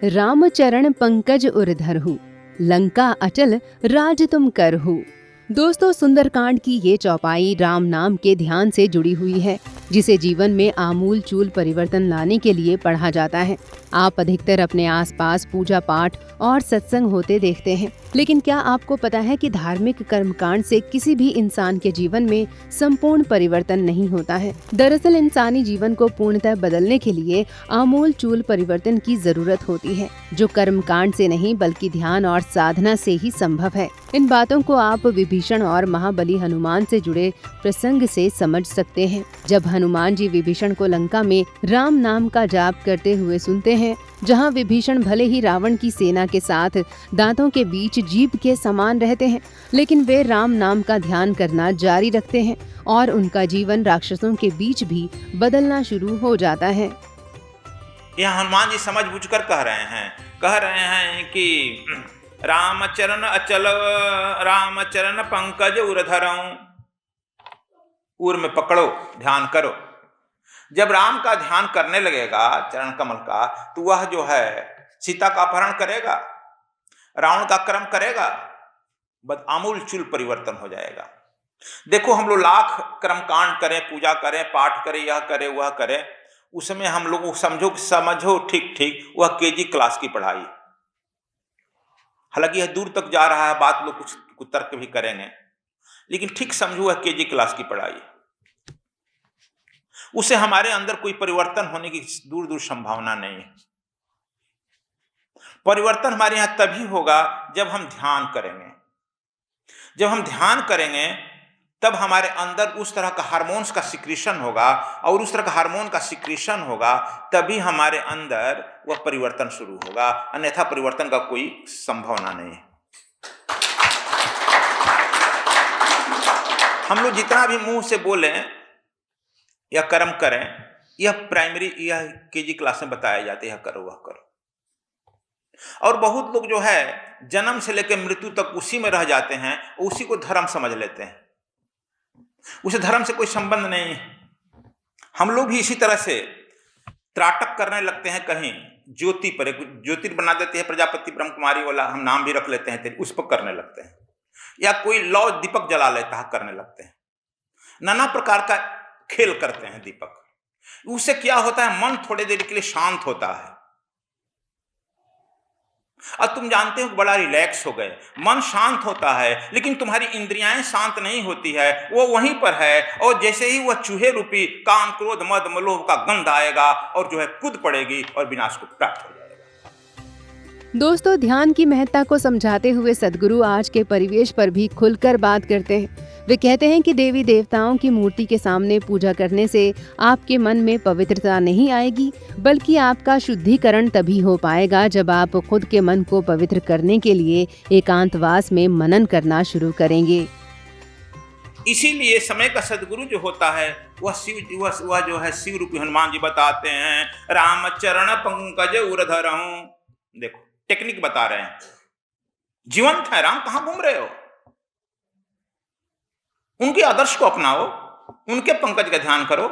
रामचरण पंकज उरधरहु, लंका अचल राज तुम करहु। दोस्तों, सुंदरकांड की ये चौपाई राम नाम के ध्यान से जुड़ी हुई है, जिसे जीवन में आमूल चूल परिवर्तन लाने के लिए पढ़ा जाता है। आप अधिकतर अपने आसपास पूजा पाठ और सत्संग होते देखते हैं, लेकिन क्या आपको पता है कि धार्मिक कर्मकांड से किसी भी इंसान के जीवन में संपूर्ण परिवर्तन नहीं होता है। दरअसल इंसानी जीवन को पूर्णतः बदलने के लिए आमूल चूल परिवर्तन की जरूरत होती है, जो कर्मकांड से नहीं बल्कि ध्यान और साधना से ही संभव है। इन बातों को आप विभीषण और महाबली हनुमान से जुड़े प्रसंग से समझ सकते हैं। जब हनुमान जी विभीषण को लंका में राम नाम का जाप करते हुए सुनते हैं, जहां विभीषण भले ही रावण की सेना के साथ दांतों के बीच जीभ के समान रहते हैं, लेकिन वे राम नाम का ध्यान करना जारी रखते हैं और उनका जीवन राक्षसों के बीच भी बदलना शुरू हो जाता है। यह हनुमान जी समझ बूझ कर कह रहे हैं कि रामचरण अचल रामचरण पंकज उरधरऊं। उर में पकड़ो, ध्यान करो। जब राम का ध्यान करने लगेगा चरण कमल का, तो वह जो है सीता का अपहरण करेगा, रावण का कर्म करेगा, आमूल चूल परिवर्तन हो जाएगा। देखो, हम लोग लाख कर्मकांड करें, पूजा करें, पाठ करें, यह करें वह करें, उसमें हम लोग समझो ठीक वह केजी क्लास की पढ़ाई। हालांकि यह दूर तक जा रहा है, बात लोग कुछ तर्क भी करेंगे, लेकिन ठीक समझो वह केजी क्लास की पढ़ाई। उसे हमारे अंदर कोई परिवर्तन होने की दूर दूर संभावना नहीं है। परिवर्तन हमारे यहां तभी होगा जब हम ध्यान करेंगे। जब हम ध्यान करेंगे तब हमारे अंदर उस तरह का हार्मोन्स का सिक्रीशन होगा, और उस तरह का हार्मोन का सिक्रीशन होगा तभी हमारे अंदर वह परिवर्तन शुरू होगा, अन्यथा परिवर्तन का कोई संभावना नहीं है। हम लोग जितना भी मुंह से बोलें या कर्म करें, यह प्राइमरी, यह केजी क्लास में बताया जाता है, यह करो वह करो। और बहुत लोग जो है जन्म से लेकर मृत्यु तक उसी में रह जाते हैं, उसी को धर्म समझ लेते हैं। उसे धर्म से कोई संबंध नहीं है। हम लोग भी इसी तरह से त्राटक करने लगते हैं। कहीं ज्योति पर ज्योति बना देते हैं, प्रजापति ब्रह्म कुमारी वाला हम नाम भी रख लेते हैं, तेरी उस पर करने लगते हैं। या कोई लौ दीपक जला लेता है, करने लगते हैं। नाना प्रकार का खेल करते हैं दीपक। उससे क्या होता है, मन थोड़ी देर के लिए शांत होता है, और तुम जानते हो कि बड़ा रिलैक्स हो गए, मन शांत होता है, लेकिन तुम्हारी इंद्रियां शांत नहीं होती है, वो वहीं पर है। और जैसे ही वह चूहे रूपी काम क्रोध मद मलोह का गंध आएगा, और जो है कूद पड़ेगी और विनाश को प्राप्त हो जाएगा। दोस्तों, ध्यान की महत्ता को समझाते हुए सद्गुरु आज के परिवेश पर भी खुलकर बात करते हैं। वे कहते हैं कि देवी देवताओं की मूर्ति के सामने पूजा करने से आपके मन में पवित्रता नहीं आएगी, बल्कि आपका शुद्धिकरण तभी हो पाएगा जब आप खुद के मन को पवित्र करने के लिए एकांतवास में मनन करना शुरू करेंगे। इसीलिए समय का सद्गुरु जो होता है वह जो है शिव रूपी हनुमान जी बताते हैं, रामचरण पंकज उरधरऊं। देखो, टेक्निक बता रहे हैं, जीवंत है राम, कहां घूम रहे हो? उनके आदर्श को अपनाओ, उनके पंकज का ध्यान करो।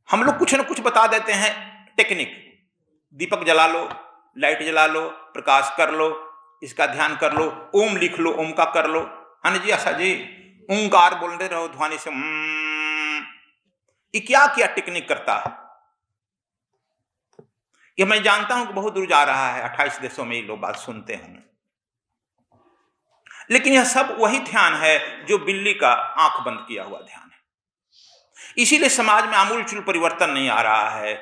हम लोग कुछ न कुछ बता देते हैं टेक्निक। दीपक जला लो, लाइट जला लो, प्रकाश कर लो, इसका ध्यान कर लो, ओम लिख लो, ओम का कर लो। हाँ जी, आशा जी, ओंकार बोलते रहो ध्वनि से। ये क्या टेक्निक करता है? यह मैं जानता हूं कि बहुत दूर जा रहा है, 28 देशों में ये लोग बात सुनते होंगे, लेकिन यह सब वही ध्यान है जो बिल्ली का आंख बंद किया हुआ ध्यान है। इसीलिए समाज में आमूल चूल परिवर्तन नहीं आ रहा है।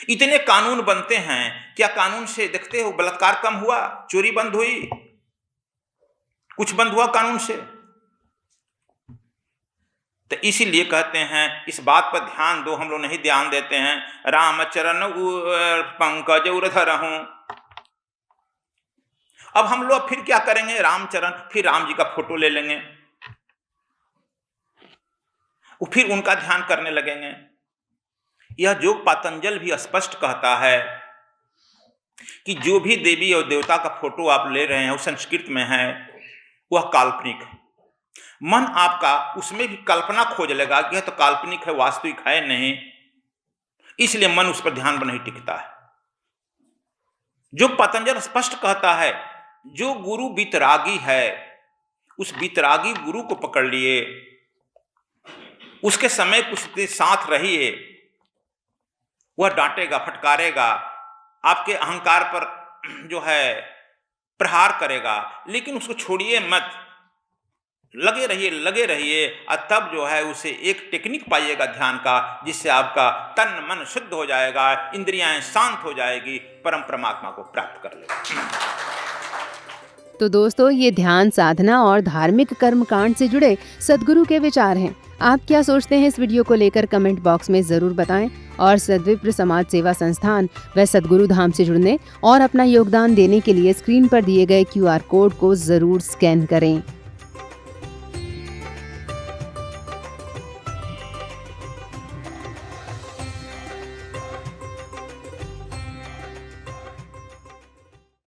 इतने कानून बनते हैं, क्या कानून से देखते हो बलात्कार कम हुआ, चोरी बंद हुई, कुछ बंद हुआ कानून से? तो इसीलिए कहते हैं इस बात पर ध्यान दो, हम लोग नहीं ध्यान देते हैं। रामचरण पंकज उरधरऊं। अब हम लोग फिर क्या करेंगे, रामचरण, फिर राम जी का फोटो ले लेंगे, फिर उनका ध्यान करने लगेंगे। यह योग पातंजल भी स्पष्ट कहता है कि जो भी देवी और देवता का फोटो आप ले रहे हैं वो संस्कृत में है, वह काल्पनिक है। मन आपका उसमें भी कल्पना खोज लेगा कि यह तो काल्पनिक है, वास्तविक है नहीं, इसलिए मन उस पर ध्यान नहीं टिकता है। जो पतंजल स्पष्ट कहता है, जो गुरु वितरागी है, उस वितरागी गुरु को पकड़ लिए, उसके समय कुछ देर साथ रहिए, वह डांटेगा, फटकारेगा, आपके अहंकार पर जो है प्रहार करेगा, लेकिन उसको छोड़िए मत, लगे रहिए और तब जो है उसे एक टेक्निक पाइएगा ध्यान का, जिससे आपका तन मन शुद्ध हो जाएगा, इंद्रियां शांत हो जाएगी, परम परमात्मा को प्राप्त कर लेगा। तो दोस्तों, ये ध्यान साधना और धार्मिक कर्मकांड से जुड़े सद्गुरु के विचार हैं। आप क्या सोचते हैं इस वीडियो को लेकर कमेंट बॉक्स में जरूर बताएं और सद्विप्र समाज सेवा संस्थान व सद्गुरु धाम से जुड़ने और अपना योगदान देने के लिए स्क्रीन पर दिए गए QR कोड को जरूर स्कैन करें।